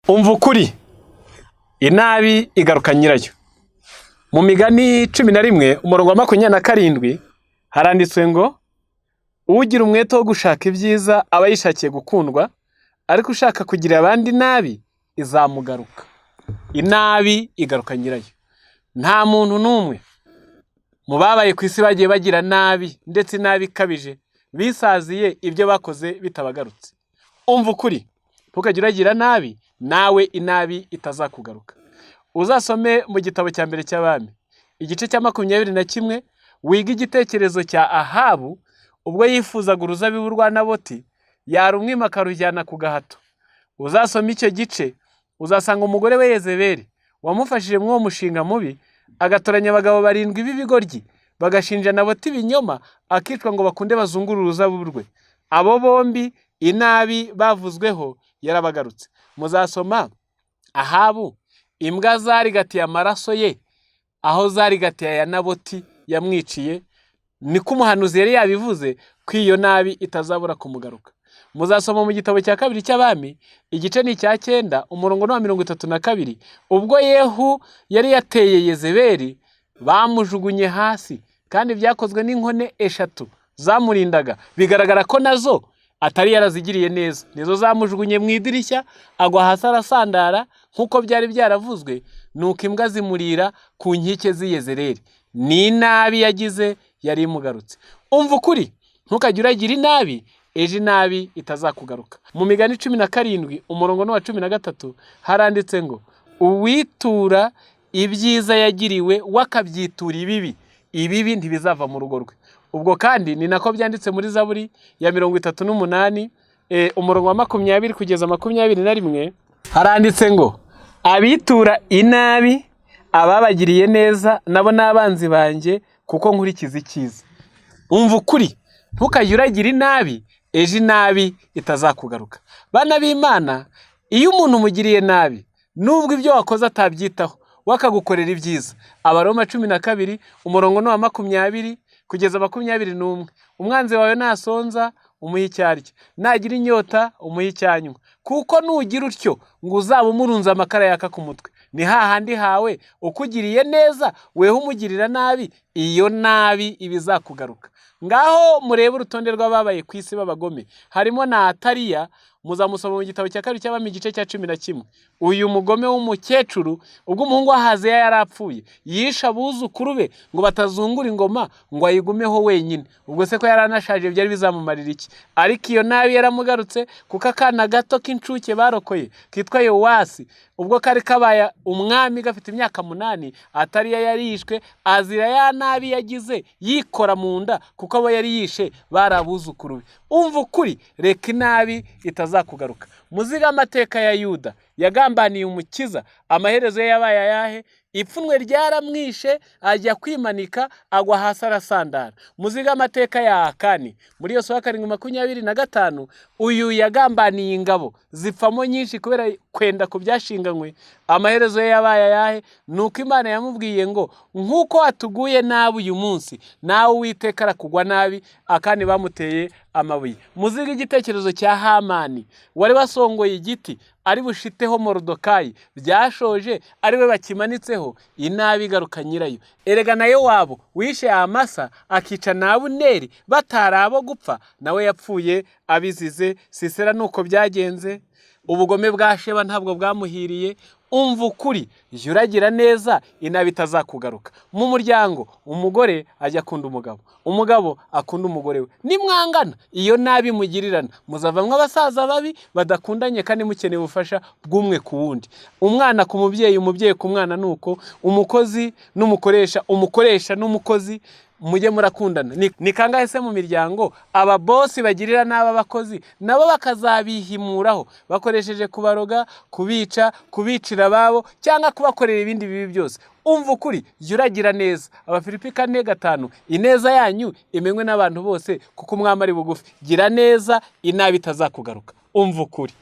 Umva ukuri, inabi igaruka nyirayo. Mu migani 11 umurongo wa 27 haranditswe ngo ugira umwete wo gushaka ibyiza aba yishakiye gukundwa, ariko ushaka kugira abandi nabi izamugaruka. Inabi igaruka nyirayo. Nta muntu n'umwe mu babaye ku isi bagiye bagira nabi, ndetse nabi kabije bisaziye ibyo bakoze bitabagarutse. Umva ukuri, ntukajye uragira nabi nawe inabi itazakugaruka. Uzasome mu gitabo cya mbere cy'Abami igice cya 21 wiga igitekerezo cya Ahabu ubwo yifuzaga uruzabibu rwa Naboti yarumwima akarujyana ku gahato. Uzasoma icyo gice uzasanga umugore we Yezebeli wamufashije mu mushinga mubi, agatoranya abagabo 7 b'ibigoryi bagashinja Naboti ibinyoma, akitwa ngo bakunde bazungura uruzabibu rwe. Abo bombi inabi bavuzweho yarabagarutse. Muzasoma Ahabu imbwa zarigatiye amaraso ye aho zarigatiye ya Naboti yamwiciye, niko umuhanuzi yari yabivuze ko iyo nabi itazabura kumugaruka. Muzasoma mu gitabo cya 2 cy'Abami igice ni cya 9 umurongo wa 32 ubwo Yehu yari yateye Yezebeli bamujugunye hasi, kandi byakozwe n'inkone 3 zamurindaga, bigaragara ko nazo atari yarazigiriye neza. Nizo zamujugunye mu idirishya agwa hasi arasandara nkuko byari byaravuzwe, nuko imbwa zimurira ku nkike z'Iyezereli. Ni nabi yagize yari imugarutse. Umva ukuri, ntukajye uragira inabi ejo inabi itazakugaruka. Mu migani 17 umurongo wa 13 haranditse ngo uwitura ibyiza yagiriwe wakabyitura ibibi ntibizava mu rugo rwe. Ubwo kandi ni nako byanditse muri Zaburi ya 38 umurongo wa 20 kugeza 21 haranditse ngo abitura inabi ababagiriye neza nabo n'abanzi banjye, kuko nkurikiza icyiza. Umva ukuri, ntukajye uragira inabi ejo inabi itazakugaruka. Bana b'Imana, iyo umuntu umugiriye nabi nubwo ibyo wakoze atabyitaho wakagukorera ibyiza, Abaroma 12 umurongo wa 20 kugeza 21 umwanzi wawe nasonza umuhe icyarya, nagira inyota umuhe icyanywa, kuko nugira utyo ngo uzaba umurunza amakara yaka ku mutwe. Ni hahandi hawe ukugiriye neza weho umugirira nabi, iyo nabi ibizakugaruka. Ngaho murebe urutonde rw'ababaye ku isi b'abagome, harimo na Ataliya. Muzamusoma mu gitabo cya 2 cy'Abami igice cya 11. Uyu mugome w'umukecuru ubwo umuhungu wa Hazeya yarapfuye yisha abuzukuru be ngo batazungura ingoma ngo ayigumeho wenyine. Ubwo se ko yaranashaje byari bizamumarira iki? Ariko iyo nabi yaramugarutse, kuko akana gato k'incuke barokoye kitwa Yowasi ubwo kari kabaye umwami gafite imyaka 8, Ataliya yarishwe azira ya nabi yagize yikora mu nda, kuko abo yari yishe barabuzukuru be. Umva ukuri, reka inabi itazakugaruka. Muziga amateka ya Yuda yagambaniye umukiza, amaherezo ye yabaye ayahe? Ipfunwe ryaramwishe ajya kwimanika agwa hasi arasandara. Muziga amateka ya Akani muri Yosuwa 7:25 uyu yagambaniye ingabo zipfamo nyinshi kubera kwenda ku byashinganywe, amaherezo ye yabaye ayahe? Nuko Imana yamubwiye ngo nkuko watuguye nabi uyu munsi nawe Uwiteka arakugwa nabi. Akani bamuteye amabuye. Muziga igitekerezo cya Hamani wari wasongoye igiti ari bushiteho Morodokayi, byashoje ari we bakimanitseho. Inabi igaruka nyirayo. Erega na Yowabu wishe Amasa akica na Abuneri batarabo gupfa, nawe yapfuye abizize. Sisera nuko byagenze. Ubugome bwa Sheba ntabwo bwamuhiriye. Umva ukuri, jya uragira neza inabi itazakugaruka. Mu muryango umugore ajya akunda umugabo, umugabo akunda umugore we, nimwangana iyo nabi mugirirana muzavamwe abasaza babi badakundanye kandi mukeneye ubufasha bw'umwe ku wundi. Umwana ku mubyeyi, umubyeyi ku mwana, nuko umukozi n'umukoresha, umukoresha n'umukozi mujye murakundana. Ni kangahe se mu miryango aba boss bagirira n'aba bakozi nabo bakazabihimuraho bakoresheje kubaroga, kubica, kubicira babo, cyangwa kubakorera ibindi bibi byose. Umva ukuri, jya uragira neza. Abafilipi 4:5 ineza yanyu imenywe n'abantu bose, kuko umwami ari bugufi. Gira neza inabi itazakugaruka. Umva ukuri.